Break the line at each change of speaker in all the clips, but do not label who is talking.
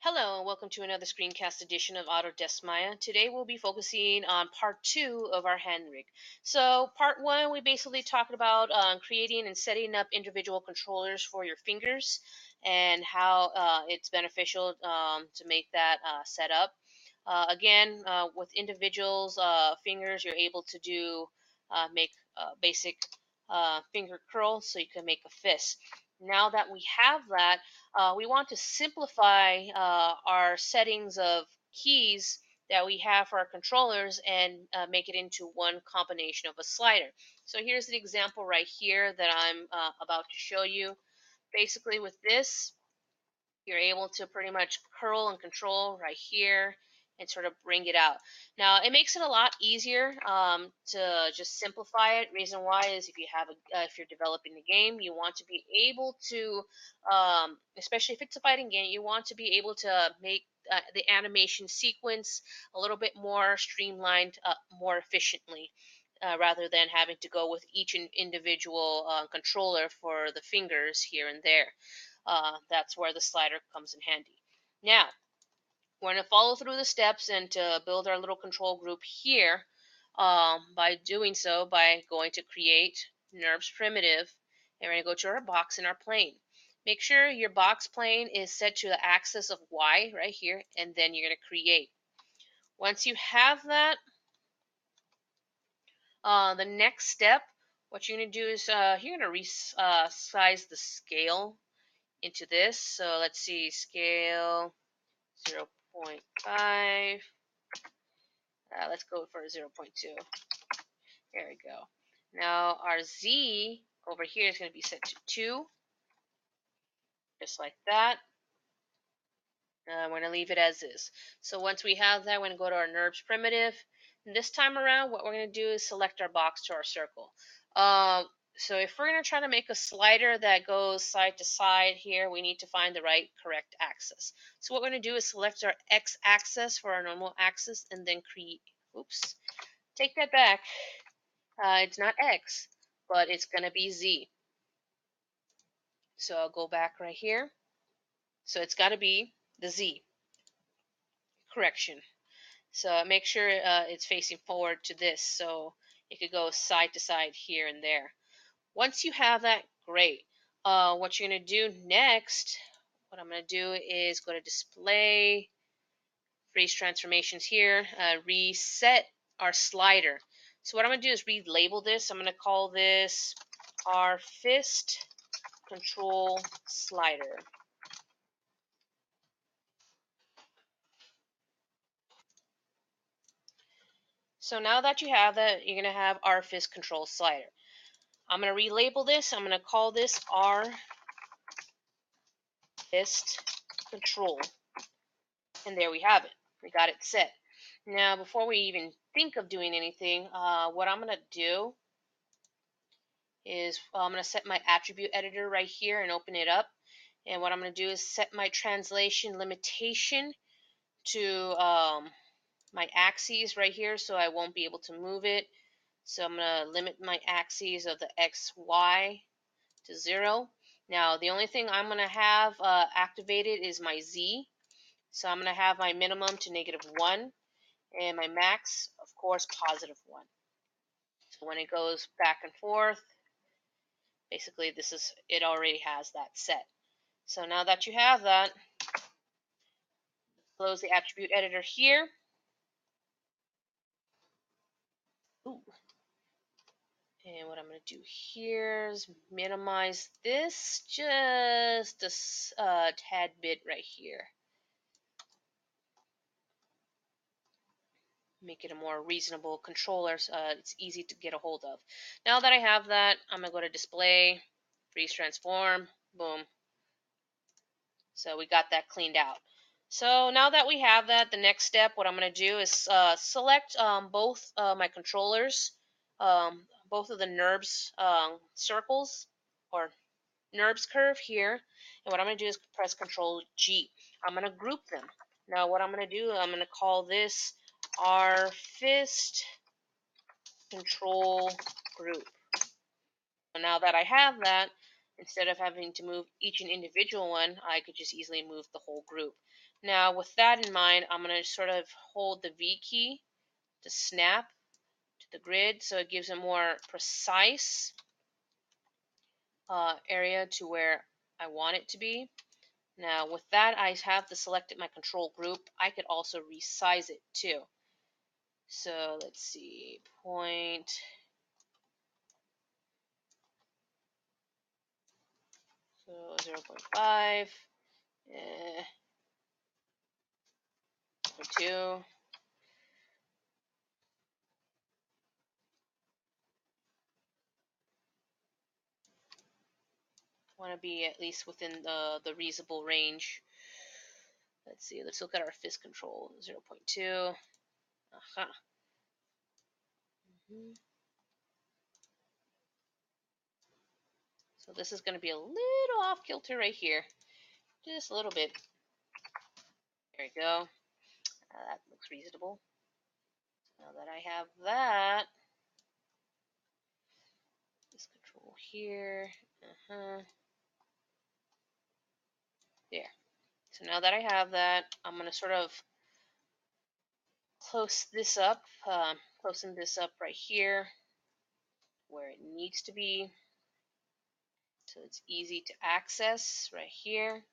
Hello and welcome to another screencast edition of Autodesk Maya. Today we'll be focusing on part 2 of our hand rig. So part 1 we basically talked about creating and setting up individual controllers for your fingers and how it's beneficial to make that set up. Again, with individuals fingers you're able to do make basic finger curls so you can make a fist. Now that we have that, we want to simplify our settings of keys that we have for our controllers and make it into one combination of a slider. So here's an example right here that I'm about to show you. Basically with this, you're able to pretty much curl and control right here and sort of bring it out. Now it makes it a lot easier to just simplify it. Reason why is if you have if you're developing a game, you want to be able to, especially if it's a fighting game, you want to be able to make the animation sequence a little bit more streamlined, more efficiently. Rather than having to go with each individual controller for the fingers here and there. That's where the slider comes in handy. Now, we're going to follow through the steps and to build our little control group here. By doing so, by going to create Nurbs Primitive, and we're going to go to our box and our plane. Make sure your box plane is set to the axis of Y right here, and then you're going to create. Once you have that, the next step, what you're going to do is you're going to resize the scale into this. So let's see, scale 0.5. Let's go for 0.2. There we go. Now our Z over here is going to be set to 2, just like that. I'm going to leave it as is. So once we have that, we're going to go to our Nurbs Primitive. And this time around, what we're going to do is select our box to our circle. So if we're going to try to make a slider that goes side to side here, we need to find the right correct axis. So what we're going to do is select our X axis for our normal axis and then create, oops, take that back. It's not X, but it's going to be Z. So I'll go back right here. So it's got to be the Z. Correction. So make sure it's facing forward to this, so it could go side to side here and there. Once you have that, great. What you're going to do next, what I'm going to do is go to Display, Freeze Transformations here, reset our slider. So what I'm going to do is relabel this. I'm going to call this our Fist Control Slider. So now that you have that, you're going to have our Fist Control Slider. I'm going to relabel this. I'm going to call this our Fist Control. And there we have it. We got it set. Now, before we even think of doing anything, what I'm going to do is I'm going to set my attribute editor right here and open it up. And what I'm going to do is set my translation limitation to my axes right here, so I won't be able to move it. So I'm going to limit my axes of the X, Y to 0. Now, the only thing I'm going to have activated is my Z. So I'm going to have my minimum to -1 and my max, of course, +1. So when it goes back and forth, basically it already has that set. So now that you have that, close the attribute editor here. Ooh. And what I'm going to do here is minimize this just a tad bit right here. Make it a more reasonable controller so it's easy to get a hold of. Now that I have that, I'm going to go to Display, Freeze Transform, boom. So we got that cleaned out. So now that we have that, the next step, what I'm going to do is select both my controllers, both of the Nurbs circles or Nurbs curve here. And what I'm going to do is press Control G. I'm going to group them. Now what I'm going to do, I'm going to call this our Fist Control Group. So now that I have that, Instead of having to move each an individual one, I could just easily move the whole group. Now, with that in mind, I'm going to sort of hold the V key to snap to the grid so it gives a more precise area to where I want it to be. Now, with that, I have selected my control group. I could also resize it too. So let's see, point. So 0.5, 2. Want to be at least within the reasonable range. Let's see. Let's look at our fist control. 0.2. Uh-huh. So this is going to be a little off kilter right here. Just a little bit. There we go. That looks reasonable. Now that I have that, this control here. There. So now that I have that, I'm going to sort of close this up, closing this up right here where it needs to be. So it's easy to access right here.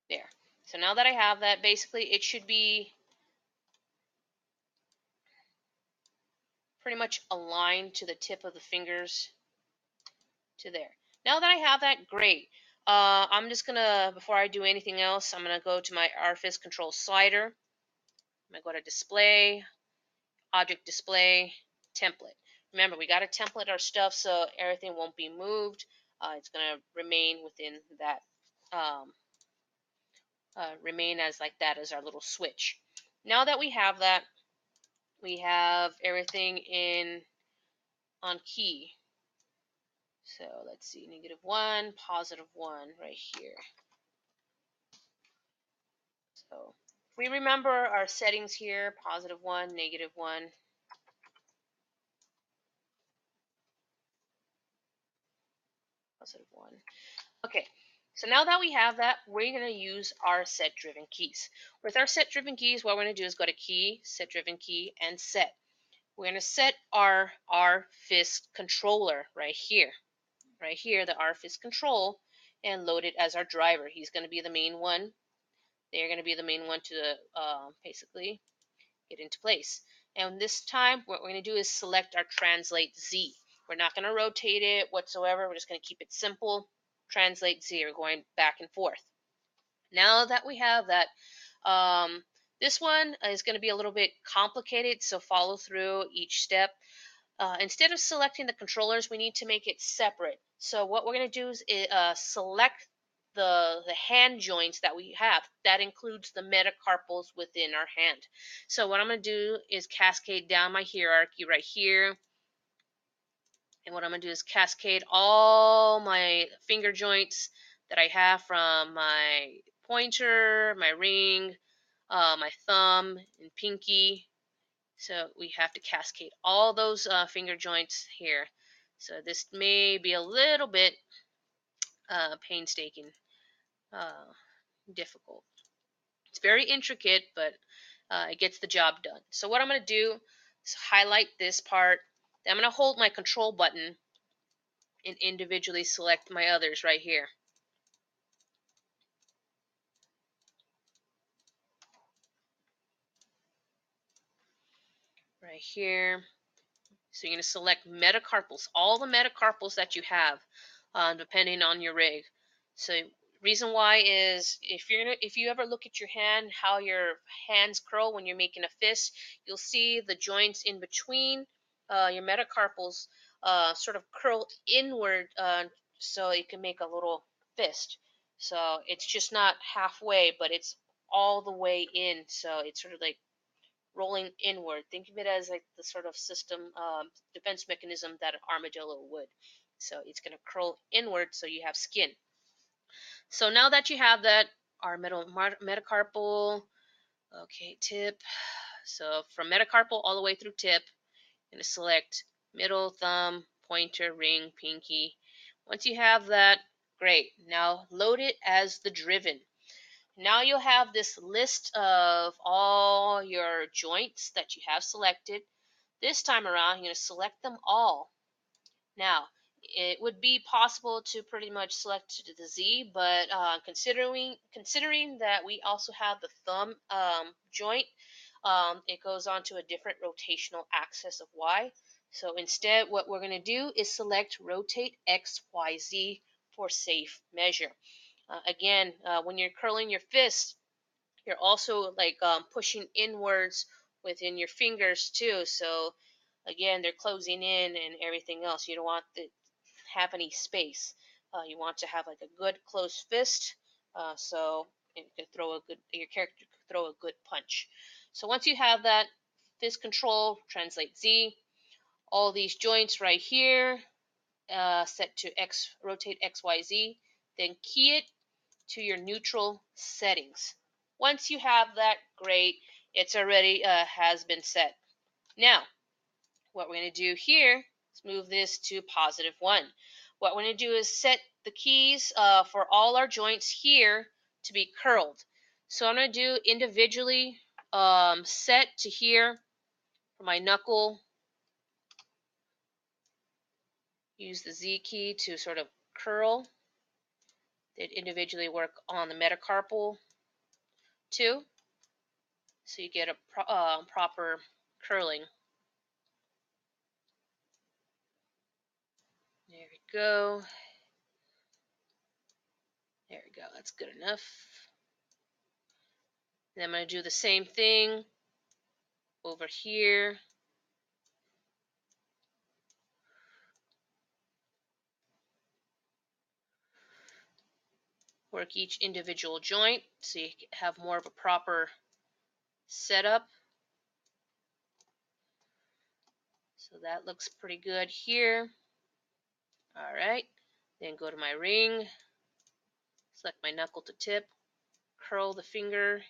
There. So now that I have that, basically it should be pretty much aligned to the tip of the fingers to there. Now that I have that, great. I'm just gonna, before I do anything else, I'm gonna go to my RFIS control slider. I'm gonna go to display, object display, template. Remember, we gotta template our stuff so everything won't be moved. It's gonna remain within that, remain as like that as our little switch. Now that we have that, we have everything in on key. So let's see, -1, +1 right here. So if we remember our settings here, +1, -1. +1. Okay, so now that we have that, we're going to use our set-driven keys. With our set-driven keys, what we're going to do is go to Key, Set-Driven Key, and Set. We're going to set our RFIS controller right here, the RFIS control, and load it as our driver. He's going to be the main one. They're going to be the main one to basically get into place. And this time, what we're going to do is select our Translate Z. We're not going to rotate it whatsoever. We're just going to keep it simple. Translate Z. We're going back and forth. Now that we have that, this one is going to be a little bit complicated, so follow through each step. Instead of selecting the controllers, we need to make it separate. So what we're going to do is select the hand joints that we have. That includes the metacarpals within our hand. So what I'm going to do is cascade down my hierarchy right here. And what I'm going to do is cascade all my finger joints that I have from my pointer, my ring, my thumb, and pinky. So we have to cascade all those finger joints here. So this may be a little bit painstaking, difficult. It's very intricate, but it gets the job done. So what I'm going to do is highlight this part. Then I'm going to hold my control button and individually select my others right here. Right here. So you're going to select metacarpals, all the metacarpals that you have, depending on your rig. So reason why is if you ever look at your hand, how your hands curl when you're making a fist, you'll see the joints in between your metacarpals sort of curl inward, so you can make a little fist. So it's just not halfway, but it's all the way in. So it's sort of like rolling inward. Think of it as like the sort of system defense mechanism that an armadillo would. So it's going to curl inward so you have skin. So now that you have that, our metacarpal, okay, tip. So from metacarpal all the way through tip, I'm going to select middle thumb, pointer, ring, pinky. Once you have that, great. Now load it as the driven. Now you'll have this list of all your joints that you have selected. This time around, you're going to select them all. Now, it would be possible to pretty much select the Z, but considering that we also have the thumb joint, it goes on to a different rotational axis of Y. So instead, what we're going to do is select rotate X, Y, Z for safe measure. Again, when you're curling your fist, you're also like pushing inwards within your fingers too. So again, they're closing in and everything else. You don't want to have any space. You want to have like a good closed fist, so you can throw a good your character could throw a good punch. So once you have that fist control, translate Z. All these joints right here, set to X, rotate X, Y, Z. Then key it to your neutral settings. Once you have that, great. It's already has been set. Now, what we're going to do here is move this to +1. What we're going to do is set the keys for all our joints here to be curled. So I'm going to do individually set to here for my knuckle. Use the Z key to sort of curl. Then individually work on the metacarpal too, so you get a proper curling. There we go. There we go. That's good enough. Then I'm going to do the same thing over here. Work each individual joint so you have more of a proper setup. So that looks pretty good here. All right. Then go to my ring. Select my knuckle to tip. Curl the finger.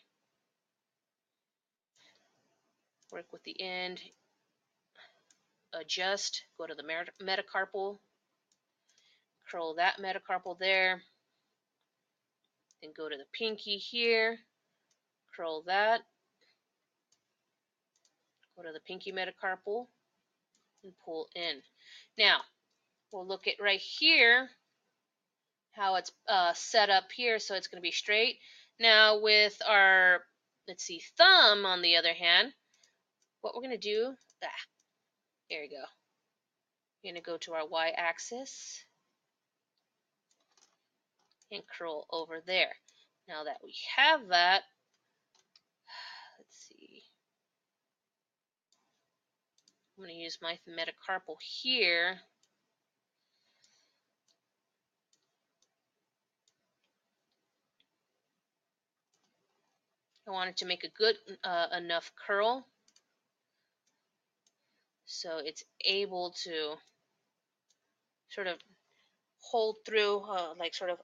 Work with the end. Adjust. Go to the metacarpal. Curl that metacarpal there. Then go to the pinky here. Curl that. Go to the pinky metacarpal and pull in. Now, we'll look at right here how it's set up here, so it's going to be straight. Now with our, let's see, thumb on the other hand, what we're going to do, there you go. We're going to go to our y-axis and curl over there. Now that we have that, let's see, I'm going to use my metacarpal here. I wanted to make a good enough curl so it's able to sort of hold through, like sort of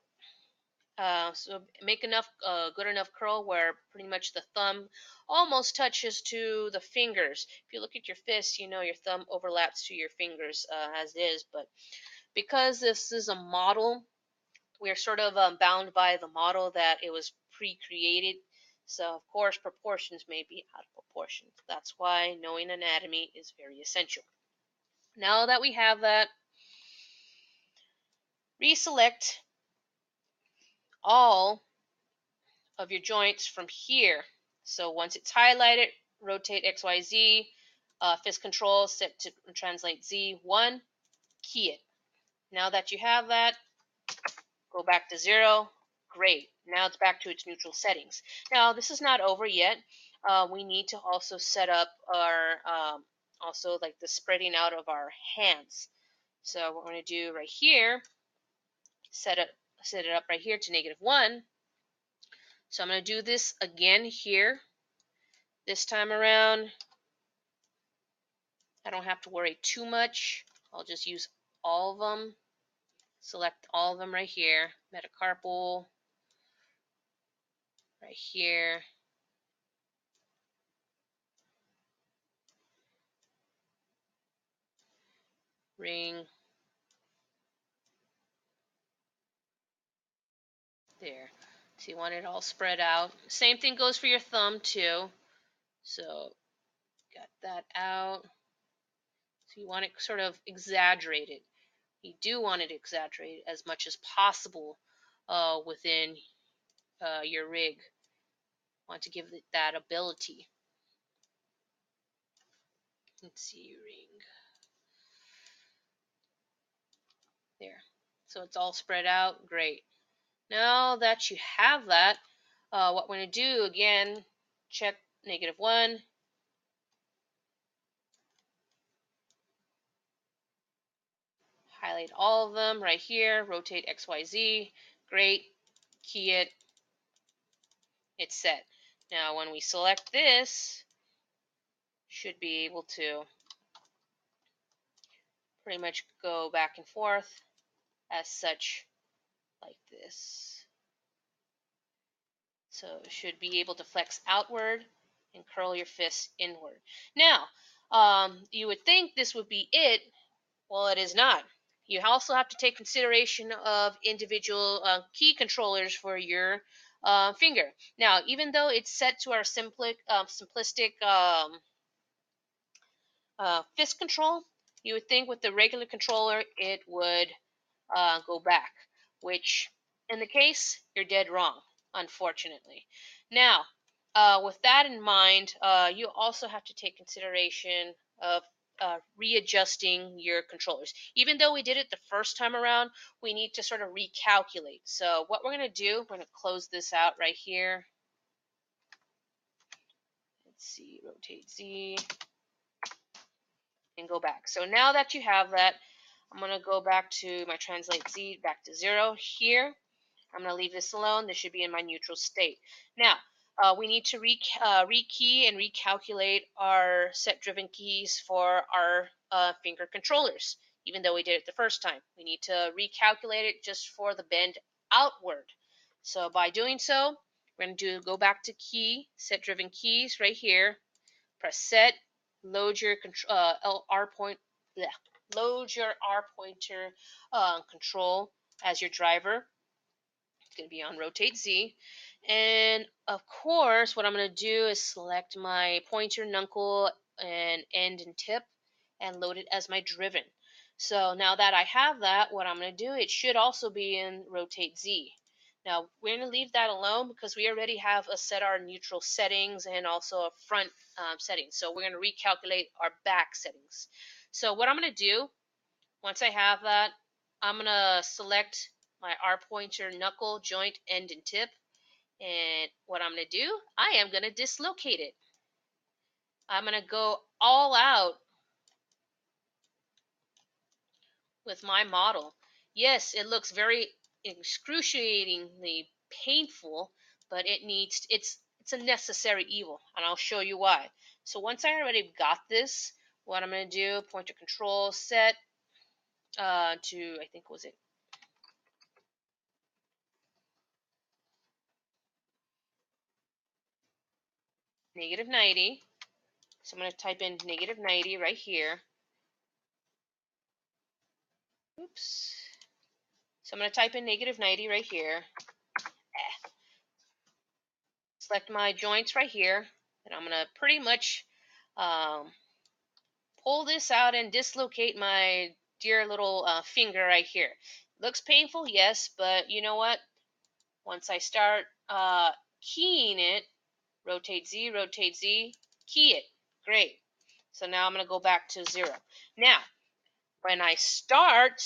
so make enough good enough curl where pretty much the thumb almost touches to the fingers. If you look at your fist, you know your thumb overlaps to your fingers as is, but because this is a model, we're sort of bound by the model that it was pre-created. So of course proportions may be out of proportion. That's why knowing anatomy is very essential. Now that we have that, reselect all of your joints from here. So once it's highlighted, rotate XYZ, fist control set to translate Z1, key it. Now that you have that, go back to 0. Great. Now it's back to its neutral settings. Now this is not over yet. We need to also set up our also like the spreading out of our hands. So what we're going to do right here, set it up right here to -1. So I'm going to do this again here. This time around, I don't have to worry too much. I'll just use all of them. Select all of them right here. Metacarpal, right here. Ring, So you want it all spread out. Same thing goes for your thumb too. So got that out. So you want it sort of exaggerated. You do want it exaggerated as much as possible within your rig. Want to give it that ability. Let's see, ring. There. So it's all spread out. Great. Now that you have that, what we're going to do again, check -1. Highlight all of them right here. Rotate XYZ. Great. Key it. It's set. Now when we select this, should be able to pretty much go back and forth as such, like this. So it should be able to flex outward and curl your fist inward. Now, you would think this would be it. Well, it is not. You also have to take consideration of individual key controllers for your finger. Now, even though it's set to our simplistic fist control, you would think with the regular controller it would go back, which in the case, you're dead wrong, unfortunately. Now, with that in mind, you also have to take consideration of readjusting your controllers. Even though we did it the first time around, we need to sort of recalculate. So what we're going to do, we're going to close this out right here. Let's see, rotate Z, and go back. So now that you have that, I'm going to go back to my translate Z, back to 0 here. I'm going to leave this alone. This should be in my neutral state. Now, we need to rekey and recalculate our set-driven keys for our finger controllers, even though we did it the first time. We need to recalculate it just for the bend outward. So by doing so, we're going to go back to key, set-driven keys right here. Press set, load your R point, bleh, load your R pointer control as your driver. It's going to be on rotate Z. And of course, what I'm going to do is select my pointer, knuckle, and end and tip and load it as my driven. So now that I have that, what I'm going to do, it should also be in rotate Z. Now, we're going to leave that alone because we already have set our neutral settings and also a front settings. So we're going to recalculate our back settings. So what I'm going to do, once I have that, I'm going to select my R pointer, knuckle, joint, end, and tip. And what I'm going to do, I am going to dislocate it. I'm going to go all out with my model. Yes, it looks very excruciatingly painful, but it's a necessary evil, and I'll show you why. So once I already got this, what I'm going to do, pointer control set to, I think, was it -90. So I'm going to type in -90 right here. Oops. So I'm going to type in -90 right here. Select my joints right here. And I'm going to pretty much pull this out and dislocate my dear little finger right here. Looks painful, yes, but you know what? Once I start keying it, rotate Z, key it. Great. So now I'm going to go back to 0. Now, when I start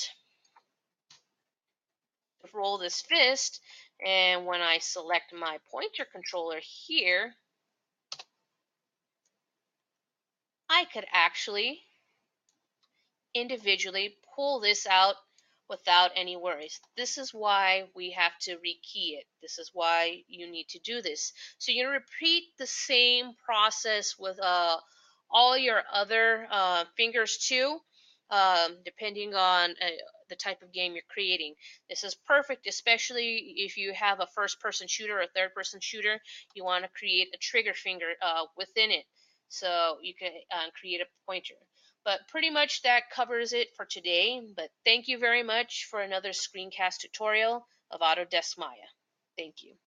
to roll this fist, and when I select my pointer controller here, I could actually individually pull this out without any worries. This is why we have to rekey it. This is why you need to do this. So you repeat the same process with all your other fingers too, depending on the type of game you're creating. This is perfect, especially if you have a first-person shooter or a third-person shooter. You want to create a trigger finger within it, so you can create a pointer. But pretty much that covers it for today. But thank you very much for another screencast tutorial of Autodesk Maya. Thank you.